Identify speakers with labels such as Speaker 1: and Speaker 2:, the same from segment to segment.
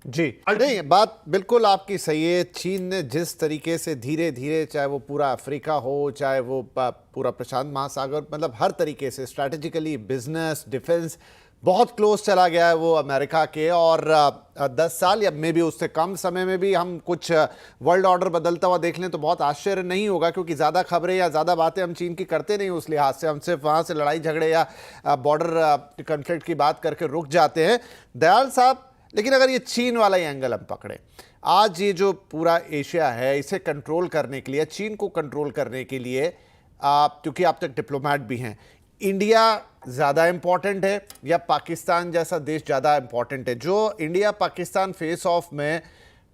Speaker 1: जी, नहीं, बात बिल्कुल आपकी सही है। चीन ने जिस तरीके से धीरे धीरे, चाहे वो पूरा अफ्रीका हो, चाहे वो पूरा प्रशांत महासागर, मतलब हर तरीके से स्ट्रैटेजिकली, बिजनेस, डिफेंस, बहुत क्लोज चला गया है वो अमेरिका के। और 10 साल या मे भी उससे कम समय में भी हम कुछ वर्ल्ड ऑर्डर बदलता हुआ देख लें तो बहुत आश्चर्य नहीं होगा, क्योंकि ज़्यादा खबरें या ज़्यादा बातें हम चीन की करते नहीं उस लिहाज से। हम सिर्फ वहाँ से लड़ाई झगड़े या बॉर्डर कन्फ्लिक्ट की बात करके रुक जाते हैं, दयाल साहब। लेकिन अगर ये चीन वाला ही एंगल हम पकड़े, आज ये जो पूरा एशिया है, इसे कंट्रोल करने के लिए, चीन को कंट्रोल करने के लिए, आप क्योंकि आप तक डिप्लोमेट भी हैं, इंडिया ज़्यादा इंपॉर्टेंट है या पाकिस्तान जैसा देश ज़्यादा इंपॉर्टेंट है? जो इंडिया पाकिस्तान फेस ऑफ में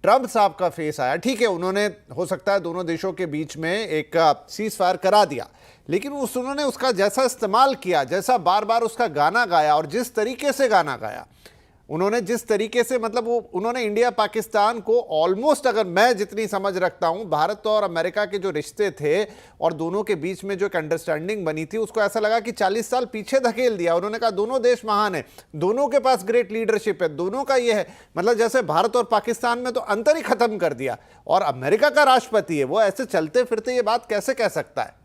Speaker 1: ट्रंप साहब का फेस आया, ठीक है, उन्होंने हो सकता है दोनों देशों के बीच में एक सीज फायर करा दिया, लेकिन उन्होंने उसका जैसा इस्तेमाल किया, जैसा बार बार उसका गाना गाया, और जिस तरीके से गाना गाया उन्होंने, जिस तरीके से, मतलब वो उन्होंने इंडिया पाकिस्तान को ऑलमोस्ट, अगर मैं जितनी समझ रखता हूं, भारत और अमेरिका के जो रिश्ते थे और दोनों के बीच में जो एक अंडरस्टैंडिंग बनी थी, उसको ऐसा लगा कि 40 साल पीछे धकेल दिया। उन्होंने कहा दोनों देश महान है, दोनों के पास ग्रेट लीडरशिप है, दोनों का ये है, मतलब जैसे भारत और पाकिस्तान में तो अंतर ही खत्म कर दिया। और अमेरिका का राष्ट्रपति है, वो ऐसे चलते फिरते ये बात कैसे कह सकता है?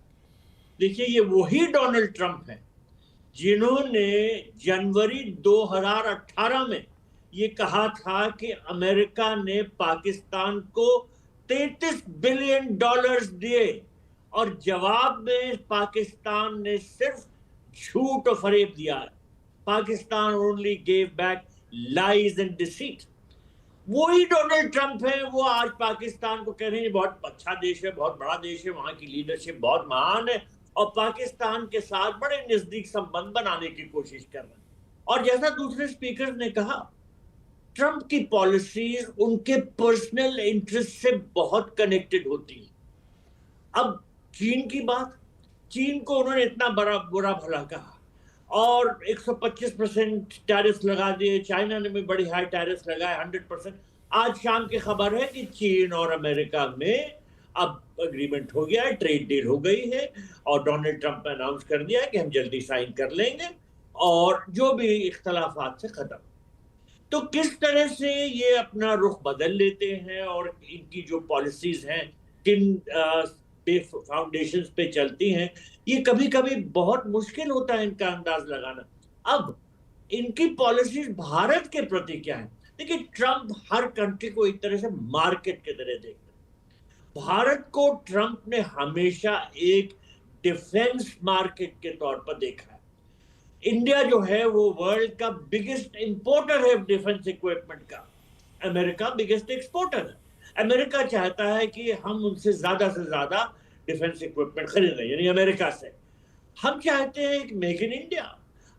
Speaker 2: देखिए, ये वही डोनाल्ड ट्रंप है जिन्होंने जनवरी 2018 में ये कहा था कि अमेरिका ने पाकिस्तान को $33 बिलियन दिए और जवाब में पाकिस्तान ने सिर्फ झूठ और फरेब दिया। Pakistan only gave back lies and deceit. वही डोनाल्ड ट्रंप है, वो आज पाकिस्तान को कह रहे हैं बहुत अच्छा देश है, बहुत बड़ा देश है, वहां की लीडरशिप बहुत महान है, और पाकिस्तान के साथ बड़े नजदीक संबंध बनाने की कोशिश कर रहे हैं। और जैसा दूसरे स्पीकर ने कहा, ट्रंप की पॉलिसीज उनके पर्सनल इंटरेस्ट से बहुत कनेक्टेड होती है। अब चीन की बात, चीन को उन्होंने इतना बड़ा बुरा भला कहा और 125% टैरिफ लगा दिए, चाइना ने भी बड़ी हाई टैरिफ लगाए 100%। आज शाम की खबर है कि चीन और अमेरिका में अब एग्रीमेंट हो गया है, ट्रेड डील हो गई है, और डोनाल्ड ट्रंप ने अनाउंस कर दिया है कि हम जल्दी साइन कर लेंगे और जो भी इख्तलाफात से खत्म। तो किस तरह से ये अपना रुख बदल लेते हैं और इनकी जो पॉलिसीज हैं किन फाउंडेशंस पे चलती हैं, ये कभी कभी बहुत मुश्किल होता है इनका अंदाज लगाना। अब इनकी पॉलिसीज भारत के प्रति क्या है? देखिए, ट्रंप हर कंट्री को एक तरह से मार्केट की तरह देखता है। भारत को ट्रंप ने हमेशा एक डिफेंस मार्केट के तौर पर देखा है। इंडिया जो है वो वर्ल्ड का बिगेस्ट इंपोर्टर है डिफेंस इक्विपमेंट का, अमेरिका बिगेस्ट एक्सपोर्टर है। अमेरिका चाहता है कि हम उनसे ज्यादा से ज्यादा डिफेंस इक्विपमेंट खरीदें, यानी अमेरिका से। हम चाहते हैं कि मेक इन इंडिया,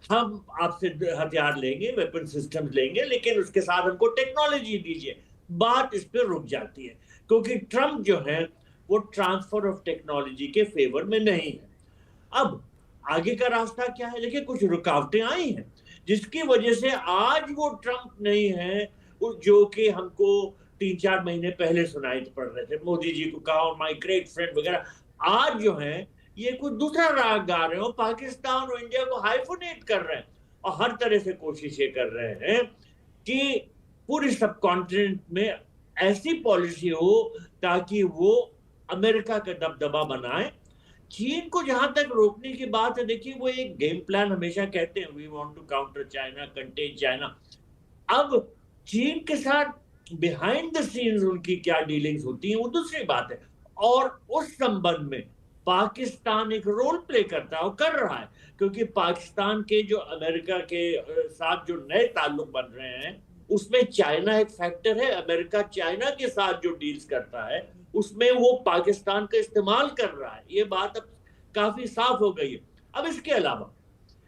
Speaker 2: हम आपसे हथियार लेंगे, वेपन सिस्टम्स लेंगे, लेकिन उसके साथ हमको टेक्नोलॉजी दीजिए। बात इस पर रुक जाती है क्योंकि ट्रंप जो है वो ट्रांसफर ऑफ टेक्नोलॉजी के फेवर में नहीं है। अब आगे का रास्ता क्या है? देखिए, कुछ रुकावटें आई हैं जिसकी वजह से आज वो ट्रंप नहीं है जो कि हमको 3-4 महीने पहले सुनाई पड़ रहे थे। मोदी जी को कहा माय ग्रेट फ्रेंड वगैरह, आज जो है ये कुछ दूसरा राग गा रहे हो, पाकिस्तान और इंडिया को हाइफोनेट कर रहे हैं और हर तरह से कोशिशें कर रहे हैं कि पूरी सब कॉन्टिनेंट में ऐसी पॉलिसी हो ताकि वो अमेरिका का दबदबा बनाए। चीन को जहां तक रोकने की बात है, देखिए, वो एक गेम प्लान हमेशा कहते हैं, we want to counter China, contain China. अब चीन के साथ बिहाइंड द सीन्स उनकी क्या डीलिंग्स होती हैं वो दूसरी बात है, और उस संबंध में पाकिस्तान एक रोल प्ले करता है और कर रहा है, क्योंकि पाकिस्तान के जो अमेरिका के साथ जो नए ताल्लुक बन रहे हैं उसमें चाइना एक फैक्टर है। अमेरिका चाइना के साथ जो डील्स करता है उसमें वो पाकिस्तान का इस्तेमाल कर रहा है, ये बात अब काफी साफ हो गई है। अब इसके अलावा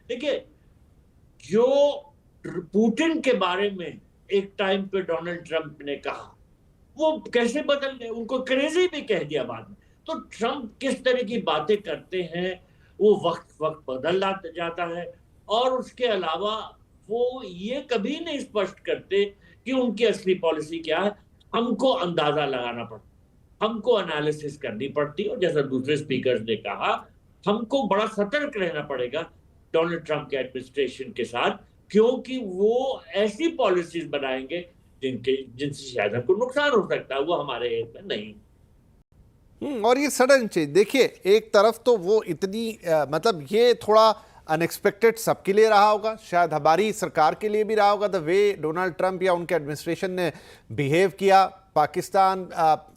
Speaker 2: देखिए, जो पुतिन के बारे में एक टाइम पे डोनाल्ड ट्रंप ने कहा वो कैसे बदल गए, उनको क्रेजी भी कह दिया बाद में। तो ट्रंप किस तरह की बातें करते हैं वो वक्त वक्त बदल जाता है, और उसके अलावा वो ये कभी नहीं स्पष्ट करते कि उनकी असली पॉलिसी क्या है। हमको अंदाजा लगाना पड़ता, हमको एनालिसिस करनी पड़ती, और जैसा दूसरे स्पीकर ने कहा, हमको बड़ा सतर्क रहना पड़ेगा डोनाल्ड ट्रंप के एडमिनिस्ट्रेशन के साथ, क्योंकि वो ऐसी पॉलिसीज बनाएंगे जिनसे शायद हमको नुकसान हो सकता है, वो हमारे हित में नहीं।
Speaker 1: और ये सडन चेंज देखिए, एक तरफ तो वो इतनी मतलब ये थोड़ा अनएक्सपेक्टेड सबके लिए रहा होगा, शायद हमारी सरकार के लिए भी रहा होगा, द वे डोनाल्ड ट्रंप या उनके एडमिनिस्ट्रेशन ने बिहेव किया पाकिस्तान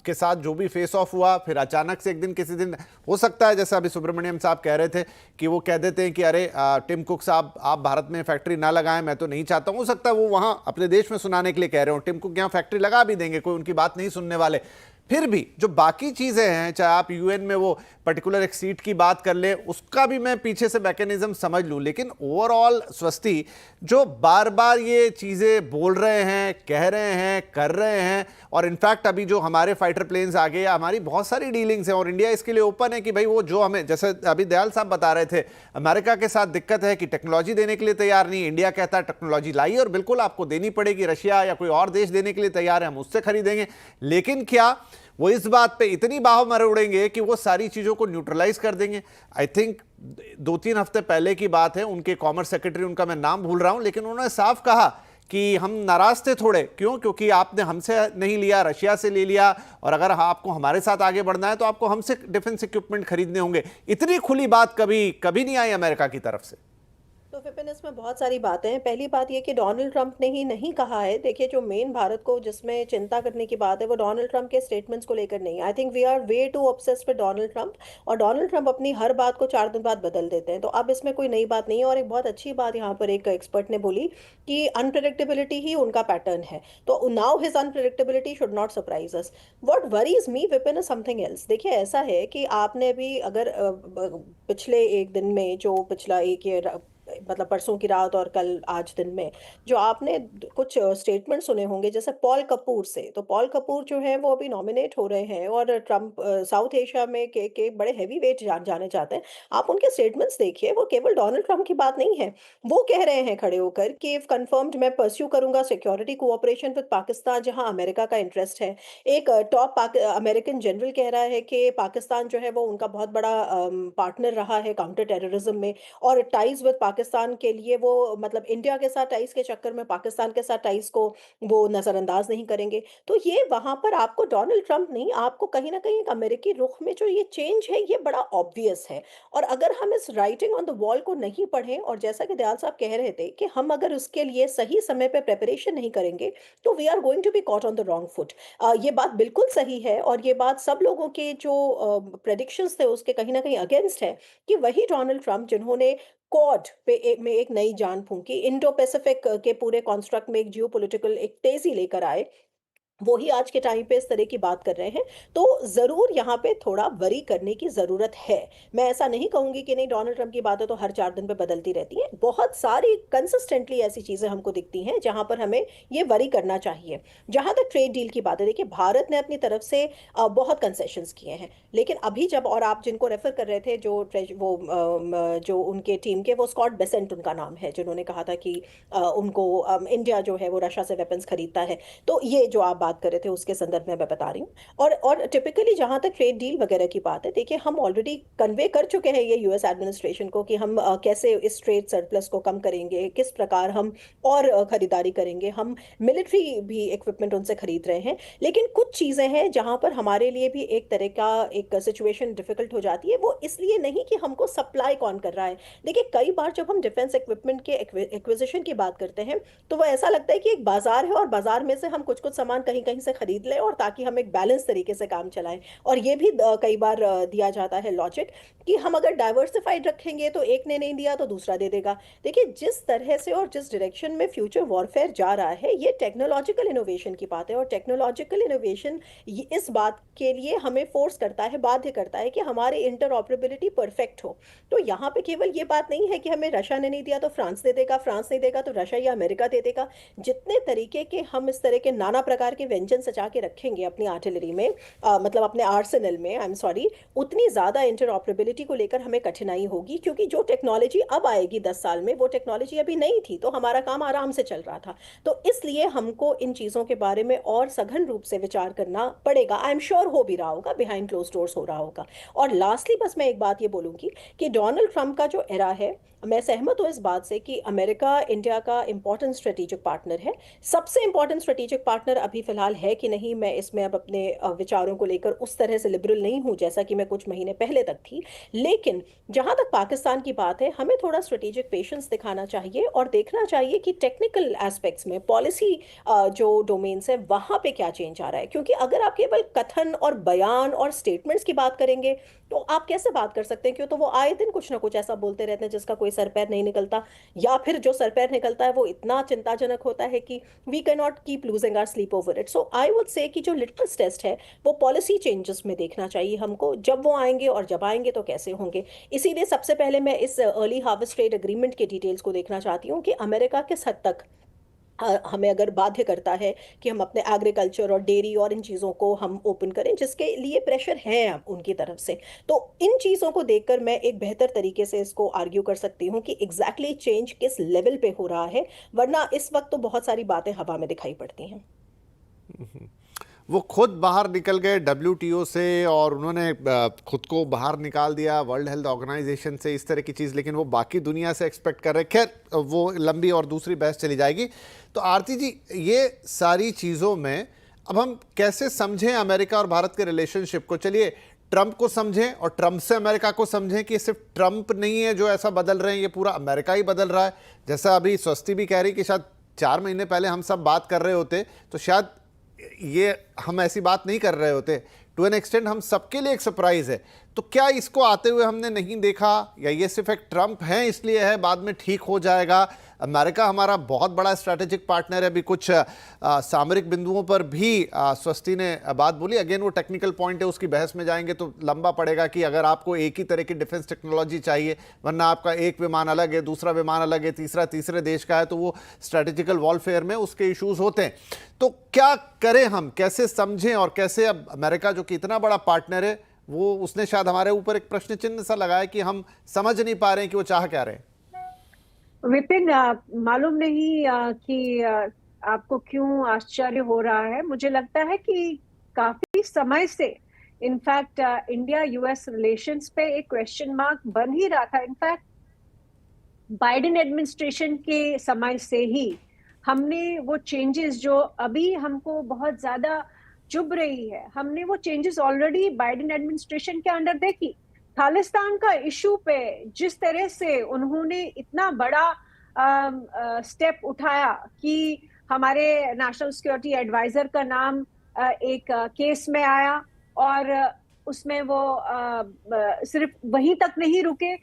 Speaker 1: के साथ, जो भी फेस ऑफ हुआ। फिर अचानक से एक दिन किसी दिन हो सकता है, जैसे अभी सुब्रमण्यम साहब कह रहे थे कि वो कह देते हैं कि अरे टिम कुक साहब आप भारत में फैक्ट्री ना लगाएं, मैं तो नहीं चाहता हूं। हो सकता है वो वहां अपने देश में सुनाने के लिए कह रहे हो, टिम कुक यहां फैक्ट्री लगा भी देंगे, कोई उनकी बात नहीं सुनने वाले। फिर भी जो बाकी चीजें हैं, चाहे आप यूएन में वो पर्टिकुलर एक सीट की बात कर ले, उसका भी मैं पीछे से मैकेनिज्म समझ लूं, लेकिन ओवरऑल स्वस्ति जो बार बार ये चीजें बोल रहे हैं, कह रहे हैं, कर रहे हैं, और इनफैक्ट अभी जो हमारे फाइटर प्लेन्स आ गए, हमारी बहुत सारी डीलिंग्स हैं और इंडिया इसके लिए ओपन है कि भाई वो जो हमें, जैसे अभी दयाल साहब बता रहे थे, अमेरिका के साथ दिक्कत है कि टेक्नोलॉजी देने के लिए तैयार नहीं, इंडिया कहता है टेक्नोलॉजी लाइए और बिल्कुल आपको देनी पड़ेगी, रशिया या कोई और देश देने के लिए तैयार है, हम उससे खरीदेंगे। लेकिन क्या वो इस बात पे इतनी बाह मरोड़ेंगे कि वो सारी चीजों को न्यूट्रलाइज कर देंगे? आई थिंक 2-3 हफ्ते पहले की बात है, उनके कॉमर्स सेक्रेटरी, उनका मैं नाम भूल रहा हूं, लेकिन उन्होंने साफ कहा कि हम नाराज थे थोड़े, क्यों? क्योंकि आपने हमसे नहीं लिया, रशिया से ले लिया, और अगर आपको हमारे साथ आगे बढ़ना है तो आपको हमसे डिफेंस इक्विपमेंट खरीदने होंगे। इतनी खुली बात कभी कभी नहीं आई अमेरिका की तरफ से।
Speaker 3: तो विपिन, इसमें बहुत सारी बातें हैं। पहली बात ये कि डोनाल्ड ट्रंप ने ही नहीं कहा है। देखिए, जो मेन भारत को जिसमें चिंता करने की बात है वो डोनाल्ड ट्रंप के स्टेटमेंट्स को लेकर नहीं। I think we are way too obsessed with Donald Trump, और डोनाल्ड ट्रंप अपनी हर बात को 4 दिन बाद बदल देते हैं। तो अब इसमें कोई नई बात नहीं है। और एक बहुत अच्छी बात यहाँ पर एक एक्सपर्ट ने बोली कि अनप्रेडिक्टेबिलिटी ही उनका पैटर्न है, तो now his unpredictability should not surprise us. What worries me Vipin is something else. देखिए, ऐसा है कि आपने भी अगर पिछले एक दिन में, जो पिछला एक ये मतलब परसों की रात और कल आज दिन में जो आपने कुछ स्टेटमेंट सुने होंगे, जैसे पॉल कपूर से। तो पॉल कपूर जो है वो अभी नॉमिनेट हो रहे हैं, और ट्रम्प साउथ एशिया में के बड़े हैवी वेट जाने चाहते हैं। आप उनके स्टेटमेंट्स देखिए, वो केवल डोनाल्ड ट्रम्प की बात नहीं है। वो कह रहे हैं खड़े होकर कि इफ कंफर्म्ड, मैं परस्यू करूंगा सिक्योरिटी कोऑपरेशन विद पाकिस्तान, जहां अमेरिका का इंटरेस्ट है। एक टॉप अमेरिकन जनरल कह रहा है कि पाकिस्तान जो है वो उनका बहुत बड़ा पार्टनर रहा है काउंटर टेररिज्म में, और टाइज विद पाकिस्तान के लिए वो, मतलब इंडिया के साथ टाइज के चक्कर में पाकिस्तान के साथ टाइज को वो नजरअंदाज नहीं करेंगे। तो ये वहां पर आपको डोनाल्ड ट्रंप नहीं, आपको कहीं ना कहीं एक अमेरिकी रुख में जो ये चेंज है ये बड़ा ऑब्वियस है। और अगर हम इस राइटिंग ऑन द वॉल को नहीं पढ़ें, और जैसा कि दयाल साहब कह रहे थे कि हम अगर उसके लिए सही समय पे प्रेपरेशन नहीं करेंगे, तो we are going to be caught on the wrong foot. ये बात बिल्कुल सही है, और ये बात सब लोगों के जो प्रेडिक्शंस थे उसके कहीं ना कहीं अगेंस्ट है, कि वही डोनाल्ड ट्रंप जिन्होंने क्वाड में एक नई जान फूंकी, इंडो पैसिफिक के पूरे कॉन्स्ट्रक्ट में एक जियोपॉलिटिकल एक तेजी लेकर आए, वो ही आज के टाइम पे इस तरह की बात कर रहे हैं। तो जरूर यहाँ पे थोड़ा वरी करने की जरूरत है। मैं ऐसा नहीं कहूंगी कि नहीं, डोनाल्ड ट्रंप की बातें तो हर 4 दिन पे बदलती रहती हैं। बहुत सारी कंसिस्टेंटली ऐसी चीजें हमको दिखती हैं जहां पर हमें ये वरी करना चाहिए। जहां तक ट्रेड डील की बात है, देखिए भारत ने अपनी तरफ से बहुत कंसेशंस किए हैं, लेकिन अभी जब, और आप जिनको रेफर कर रहे थे, जो वो जो उनके टीम के, वो स्कॉट बेसेंट उनका नाम है, जिन्होंने कहा था कि उनको इंडिया जो है वो रशिया से वेपन्स खरीदता है। तो ये जो आप बात कर रहे थे उसके संदर्भ में मैं बता रही हूँ। और टिपिकली जहां तक ट्रेड डील वगैरह की बात है, देखिए हम ऑलरेडी कन्वे कर चुके हैं ये यूएस एडमिनिस्ट्रेशन को कि हम कैसे इस ट्रेड सरप्लस को कम करेंगे, किस प्रकार हम और खरीदारी करेंगे। हम मिलिट्री भी इक्विपमेंट उनसे खरीद रहे हैं, लेकिन कुछ चीजें हैं जहां पर हमारे लिए भी एक तरह का एक सिचुएशन डिफिकल्ट हो जाती है। वो इसलिए नहीं कि हमको सप्लाई कौन कर रहा है। देखिए, कई बार जब हम डिफेंस इक्विपमेंट के एक्विजिशन की बात करते हैं, तो वो ऐसा लगता है कि एक बाजार है और बाजार में से हम कुछ कुछ सामान कहीं कहीं से खरीद लें, और ताकि हम एक बैलेंस तरीके से काम चलाएं। और ये भी कई बार दिया जाता है लॉजिक कि हम अगर डाइवर्सिफाइड रखेंगे तो एक ने नहीं दिया तो दूसरा दे देगा। देखिए, जिस तरह से और जिस डायरेक्शन में फ्यूचर वॉरफेयर जा रहा है, ये टेक्नोलॉजिकल इनोवेशन की बात है, और टेक्नोलॉजिकल इनोवेशन इस बात के लिए हमें फोर्स करता है, बाध्य करता है कि हमारी इंटरऑपरेबिलिटी परफेक्ट हो। तो यहाँ पे केवल ये बात नहीं है कि हमें रशिया ने नहीं दिया तो फ्रांस दे देगा, फ्रांस नहीं देगा तो रशिया या अमेरिका दे देगा। जितने तरीके के हम इस तरह के नाना प्रकार के के व्यंजन सजा के रखेंगे अपनी आर्टिलरी में, मतलब अपने आर्सेनल में, आई एम सॉरी, उतनी ज़्यादा इंटरऑपरेबिलिटी को लेकर हमें कठिनाई होगी, क्योंकि जो टेक्नोलॉजी अब आएगी 10 साल में वो टेक्नोलॉजी अभी नहीं थी, तो हमारा काम आराम से चल रहा था। तो इसलिए हमको इन चीज़ों के बारे में और सघन रूप से विचार करना पड़ेगा। आई एम श्योर हो भी रहा होगा, बिहाइंड क्लोज डोर्स हो रहा होगा। और लास्टली बस मैं एक बात ये बोलूंगी कि डोनाल्ड ट्रंप का जो एरा है, मैं सहमत हूँ इस बात से कि अमेरिका इंडिया का इंपॉर्टेंट स्ट्रेटेजिक पार्टनर है। सबसे इंपॉर्टेंट स्ट्रेटेजिक पार्टनर अभी फिलहाल है कि नहीं, मैं इसमें अब अपने विचारों को लेकर उस तरह से लिबरल नहीं हूँ जैसा कि मैं कुछ महीने पहले तक थी। लेकिन जहां तक पाकिस्तान की बात है, हमें थोड़ा स्ट्रेटेजिक पेशेंस दिखाना चाहिए और देखना चाहिए कि टेक्निकल एस्पेक्ट्स में, पॉलिसी जो डोमेन्स है वहां पे क्या चेंज आ रहा है। क्योंकि अगर आप केवल कथन और बयान और स्टेटमेंट्स की बात करेंगे तो आप कैसे बात कर सकते हैं? क्यों, तो वो आए दिन कुछ ना कुछ ऐसा बोलते रहते हैं जिसका कोई सर पैर नहीं निकलता, या फिर जो सर पैर निकलता है वो इतना चिंताजनक होता है कि we can not keep losing our sleep over it. So I would say कि जो लिटमस टेस्ट है वो पॉलिसी चेंजेस में देखना चाहिए हमको, जब वो आएंगे और जब आएंगे तो कैसे होंगे। इसीलिए सबसे पहले मैं इस अर्ली हार्वेस्ट ट्रेड एग्रीमेंट के डिटेल्स को देखना चाहती हूँ कि अमेरिका किस हद तक हमें अगर बाध्य करता है कि हम अपने एग्रीकल्चर और डेयरी और इन चीज़ों को हम ओपन करें, जिसके लिए प्रेशर है अब उनकी तरफ से। तो इन चीज़ों को देखकर मैं एक बेहतर तरीके से इसको आर्ग्यू कर सकती हूँ कि एग्जैक्टली चेंज किस लेवल पे हो रहा है, वरना इस वक्त तो बहुत सारी बातें हवा में दिखाई पड़ती हैं।
Speaker 1: वो खुद बाहर निकल गए WTO से और उन्होंने खुद को बाहर निकाल दिया वर्ल्ड हेल्थ ऑर्गेनाइजेशन से, इस तरह की चीज़, लेकिन वो बाकी दुनिया से एक्सपेक्ट कर रहे। खैर वो लंबी और दूसरी बहस चली जाएगी। तो आरती जी, ये सारी चीज़ों में अब हम कैसे समझें अमेरिका और भारत के रिलेशनशिप को? चलिए ट्रंप को समझें और ट्रंप से अमेरिका को समझें कि सिर्फ ट्रंप नहीं है जो ऐसा बदल रहे हैं, ये पूरा अमेरिका ही बदल रहा है। जैसा अभी स्वस्ति भी कह रही कि शायद 4 महीने पहले हम सब बात कर रहे होते तो शायद ये हम ऐसी बात नहीं कर रहे होते। टू एन एक्सटेंट हम सबके लिए एक सरप्राइज है। तो क्या इसको आते हुए हमने नहीं देखा, या ये सिर्फ एक ट्रंप है इसलिए है, बाद में ठीक हो जाएगा? अमेरिका हमारा बहुत बड़ा स्ट्रैटेजिक पार्टनर है। अभी कुछ सामरिक बिंदुओं पर भी स्वस्ति ने बात बोली। अगेन वो टेक्निकल पॉइंट है, उसकी बहस में जाएंगे तो लंबा पड़ेगा कि अगर आपको एक ही तरह की डिफेंस टेक्नोलॉजी चाहिए, वरना आपका एक विमान अलग है, दूसरा विमान अलग है, तीसरा तीसरे देश का है, तो वो स्ट्रैटेजिकल वॉरफेयर में उसके इश्यूज होते हैं। तो क्या करें हम, कैसे समझें, और कैसे अब अमेरिका जो कि इतना बड़ा पार्टनर है, वो उसने शायद हमारे ऊपर एक प्रश्न चिन्ह सा लगाया कि हम समझ नहीं पा रहे हैं कि वो चाह क्या रहे हैं।
Speaker 4: विपिन, मालूम नहीं कि आपको क्यों आश्चर्य हो रहा है। मुझे लगता है कि काफी समय से इनफैक्ट इंडिया यूएस रिलेशंस पे एक क्वेश्चन मार्क बन ही रहा था। इनफैक्ट बाइडेन एडमिनिस्ट्रेशन के समय से ही हमने वो चेंजेस जो अभी हमको बहुत ज्यादा चुभ रही है, हमने वो चेंजेस ऑलरेडी बाइडेन एडमिनिस्ट्रेशन के अंडर देखी। खालिस्तान का इशू पे जिस तरह से उन्होंने इतना बड़ा स्टेप उठाया कि हमारे नेशनल सिक्योरिटी एडवाइजर का नाम एक केस में आया, और उसमें वो सिर्फ वहीं तक नहीं रुके,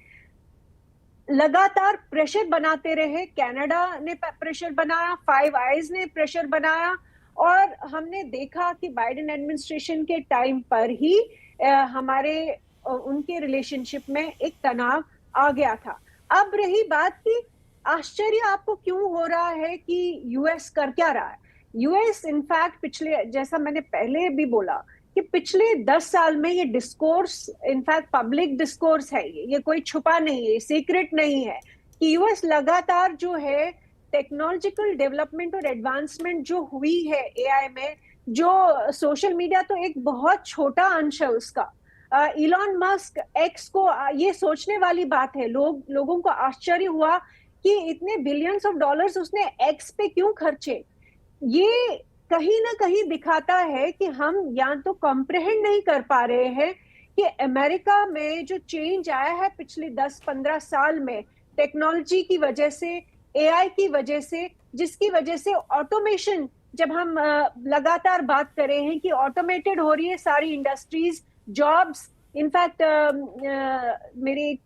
Speaker 4: लगातार प्रेशर बनाते रहे। कनाडा ने प्रेशर बनाया, फाइव आइज ने प्रेशर बनाया, और हमने देखा कि बाइडेन एडमिनिस्ट्रेशन के टाइम पर ही हमारे उनके रिलेशनशिप में एक तनाव आ गया था। अब रही बात कि आश्चर्य आपको क्यों हो रहा है कि यूएस कर क्या रहा है। यूएस इनफैक्ट पिछले, जैसा मैंने पहले भी बोला, कि पिछले 10 साल में ये डिस्कोर्स, इनफैक्ट पब्लिक डिस्कोर्स है, ये कोई छुपा नहीं है, सीक्रेट नहीं है, कि यूएस लगातार जो है टेक्नोलॉजिकल डेवलपमेंट और एडवांसमेंट जो हुई है एआई में, जो सोशल मीडिया तो एक बहुत छोटा अंश है उसका। इलॉन मस्क एक्स को, ये सोचने वाली बात है, लोगों को आश्चर्य हुआ कि इतने बिलियंस ऑफ डॉलर्स उसने एक्स पे क्यों खर्चे। ये कहीं ना कहीं दिखाता है कि हम या तो कॉम्प्रहेंड नहीं कर पा रहे हैं कि अमेरिका में जो चेंज आया है पिछले 10-15 साल में, टेक्नोलॉजी की वजह से, एआई की वजह से, जिसकी वजह से ऑटोमेशन, जब हम लगातार बात कर रहे हैं कि ऑटोमेटेड हो रही है सारी इंडस्ट्रीज, जॉब्स। इनफैक्ट मेरे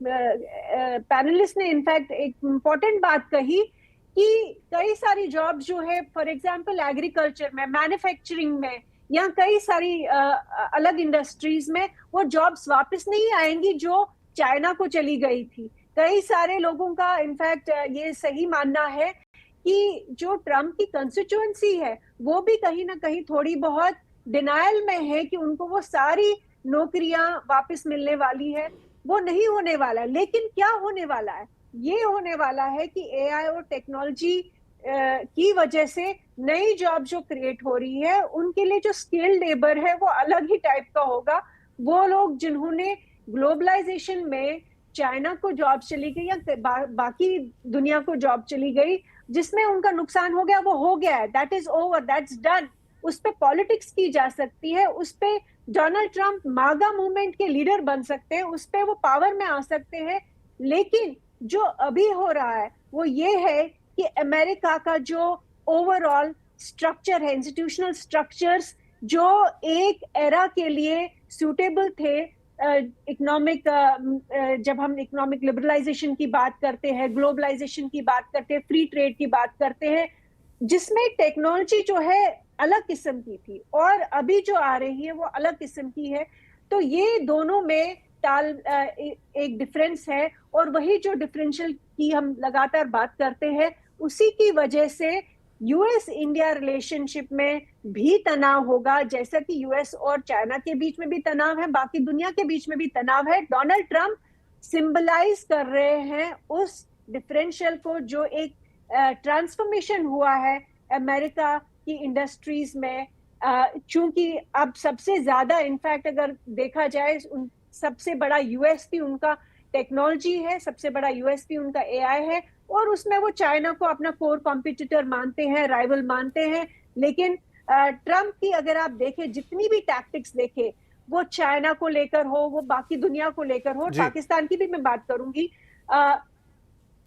Speaker 4: पैनलिस्ट ने इनफैक्ट एक इम्पोर्टेंट बात कही कि कई सारी जॉब्स जो है, फॉर एग्जांपल एग्रीकल्चर में, मैन्युफैक्चरिंग में, या कई सारी अलग इंडस्ट्रीज में वो जॉब्स वापस नहीं आएंगी जो चाइना को चली गई थी। कई सारे लोगों का इनफैक्ट ये सही मानना है कि जो ट्रम्प की कंस्टिट्यूएंसी है वो भी कहीं ना कहीं थोड़ी बहुत डिनायल में है कि उनको वो सारी नौकरियां वापस मिलने वाली है। वो नहीं होने वाला है। लेकिन क्या होने वाला है? ये होने वाला है कि एआई और टेक्नोलॉजी की वजह से नई जॉब जो क्रिएट हो रही है, उनके लिए जो स्किल्ड लेबर है वो अलग ही टाइप का होगा। वो लोग जिन्होंने ग्लोबलाइजेशन में चाइना को जॉब चली गई या बाकी दुनिया को जॉब चली गई, जिसमें उनका नुकसान हो गया, वो हो गया है। That is over, that's done. उस पे पॉलिटिक्स की जा सकती है, उस पे डोनाल्ड ट्रंप मागा मूवमेंट के लीडर बन सकते हैं, उस पे वो पावर में आ सकते हैं। लेकिन जो अभी हो रहा है वो ये है कि अमेरिका का जो ओवरऑल स्ट्रक्चर है, इंस्टीट्यूशनल स्ट्रक्चर्स जो एक एरा के लिए सूटेबल थे, इकोनॉमिक जब हम इकोनॉमिक लिबरलाइजेशन की बात करते हैं, ग्लोबलाइजेशन की बात करते हैं, फ्री ट्रेड की बात करते हैं, जिसमें टेक्नोलॉजी जो है अलग किस्म की थी और अभी जो आ रही है वो अलग किस्म की है। तो ये दोनों में एक डिफरेंस है और वही जो डिफरेंशियल की हम लगातार बात करते हैं, उसी की वजह से यूएस इंडिया रिलेशनशिप में भी तनाव होगा। जैसा कि यूएस और चाइना के बीच में भी तनाव है, बाकी दुनिया के बीच में भी तनाव है। डोनाल्ड ट्रंप सिंबलाइज कर रहे हैं उस डिफरेंशियल को, जो एक ट्रांसफॉर्मेशन हुआ है अमेरिका की इंडस्ट्रीज में। चूंकि अब सबसे ज्यादा, इनफैक्ट अगर देखा जाए, सबसे बड़ा यूएसपी उनका टेक्नोलॉजी है, सबसे बड़ा यूएसपी उनका एआई है, और उसमें वो चाइना को अपना कोर कॉम्पिटिटर मानते हैं, राइवल मानते हैं। लेकिन ट्रंप की अगर आप देखें, जितनी भी टैक्टिक्स देखें, वो चाइना को लेकर हो, वो बाकी दुनिया को लेकर हो, पाकिस्तान की भी मैं बात करूंगी,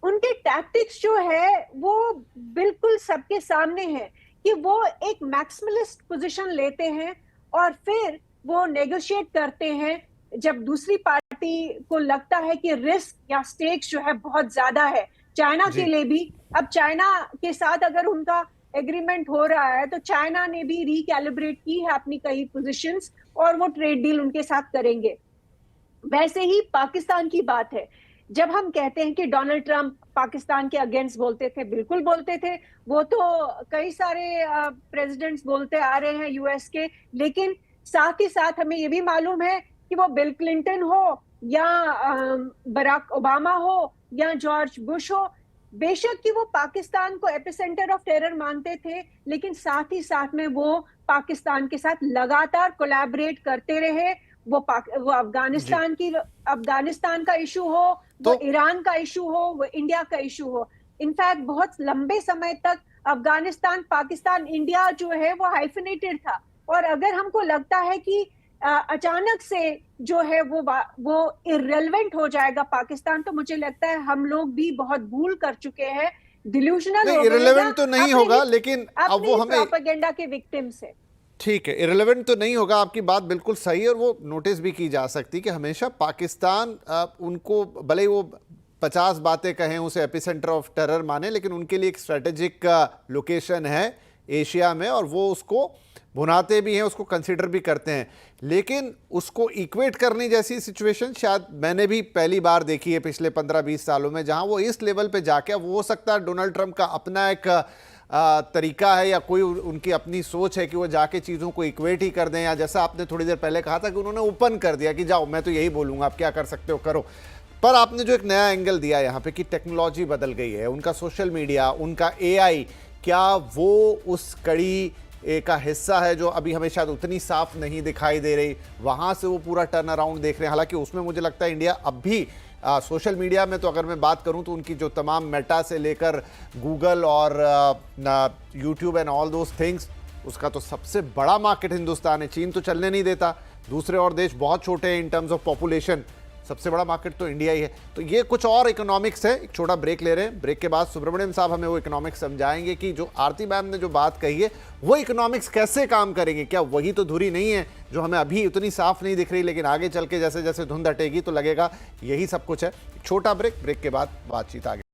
Speaker 4: उनके टैक्टिक्स जो है वो बिल्कुल सबके सामने है कि वो एक मैक्सिमलिस्ट पोजीशन लेते हैं और फिर वो नेगोशिएट करते हैं जब दूसरी पार्टी को लगता है कि रिस्क या स्टेक्स जो है बहुत ज्यादा है चाइना के लिए भी। अब चाइना के साथ अगर उनका एग्रीमेंट हो रहा है तो चाइना ने भी रिकैलिब्रेट की है अपनी कई पोजीशंस और वो ट्रेड डील उनके साथ करेंगे। वैसे ही पाकिस्तान की बात है। जब हम कहते हैं कि डोनाल्ड ट्रंप पाकिस्तान के अगेंस्ट बोलते थे, बिल्कुल बोलते थे, वो तो कई सारे प्रेसिडेंट्स बोलते आ रहे हैं यूएस के। लेकिन साथ ही साथ हमें ये भी मालूम है कि वो बिल क्लिंटन हो या बराक ओबामा हो या जॉर्ज बुश हो, बेशक कि वो पाकिस्तान को एपिसेंटर ऑफ टेरर मानते थे, लेकिन साथ ही साथ में वो पाकिस्तान के साथ लगातार कोलैबोरेट करते रहे। वो अफगानिस्तान का इशू हो, वो ईरान का इशू हो, वो इंडिया का इशू हो। इनफैक्ट बहुत लंबे समय तक अफगानिस्तान, पाकिस्तान, इंडिया जो है वो हाइफिनेटेड था। और अगर हमको लगता है कि अचानक से जो है वो इररेलेवेंट हो जाएगा पाकिस्तान, तो मुझे लगता है हम लोग भी बहुत भूल कर चुके हैं, डिल्यूशनल हो गए।
Speaker 1: इररेलेवेंट तो नहीं होगा, लेकिन अब वो हमें
Speaker 4: प्रोपेगेंडा के विक्टिम्स है।
Speaker 1: ठीक है, इररिलेवेंट तो नहीं होगा, आपकी बात बिल्कुल सही है। और वो नोटिस भी की जा सकती कि हमेशा पाकिस्तान उनको भले ही वो 50 बातें कहें, उसे एपिसेंटर ऑफ टेरर माने, लेकिन उनके लिए एक स्ट्रेटेजिक लोकेशन है एशिया में और वो उसको भुनाते भी हैं, उसको कंसीडर भी करते हैं। लेकिन उसको इक्वेट करने जैसी सिचुएशन शायद मैंने भी पहली बार देखी है पिछले 15-20 सालों में, जहां वो इस लेवल पे जाके, वो हो सकता है डोनाल्ड ट्रंप का अपना एक तरीका है या कोई उनकी अपनी सोच है कि वो जाके चीज़ों को इक्वेट ही कर दें, या जैसा आपने थोड़ी देर पहले कहा था कि उन्होंने ओपन कर दिया कि जाओ मैं तो यही बोलूँगा, आप क्या कर सकते हो करो। पर आपने जो एक नया एंगल दिया यहाँ पे कि टेक्नोलॉजी बदल गई है, उनका सोशल मीडिया, उनका एआई, क्या वो उस कड़ी का हिस्सा है जो अभी हमें शायद उतनी साफ नहीं दिखाई दे रही, वहाँ से वो पूरा टर्न अराउंड देख रहे हैं। हालांकि उसमें मुझे लगता है इंडिया अब भी सोशल मीडिया में, तो अगर मैं बात करूं तो उनकी जो तमाम मेटा से लेकर गूगल और YouTube and all those things, उसका तो सबसे बड़ा मार्केट हिंदुस्तान है। चीन तो चलने नहीं देता, दूसरे और देश बहुत छोटे हैं इन टर्म्स ऑफ पॉपुलेशन, सबसे बड़ा मार्केट तो इंडिया ही है। तो ये कुछ और इकोनॉमिक्स है। एक छोटा ब्रेक ले रहे हैं, ब्रेक के बाद सुब्रमण्यम साहब हमें वो इकोनॉमिक्स समझाएंगे कि जो आरती मैम ने जो बात कही है वो इकोनॉमिक्स कैसे काम करेंगे। क्या वही तो धुरी नहीं है जो हमें अभी उतनी साफ नहीं दिख रही, लेकिन आगे चल के जैसे जैसे धुंध हटेगी तो लगेगा यही सब कुछ है। छोटा ब्रेक, ब्रेक के बाद बातचीत आगे।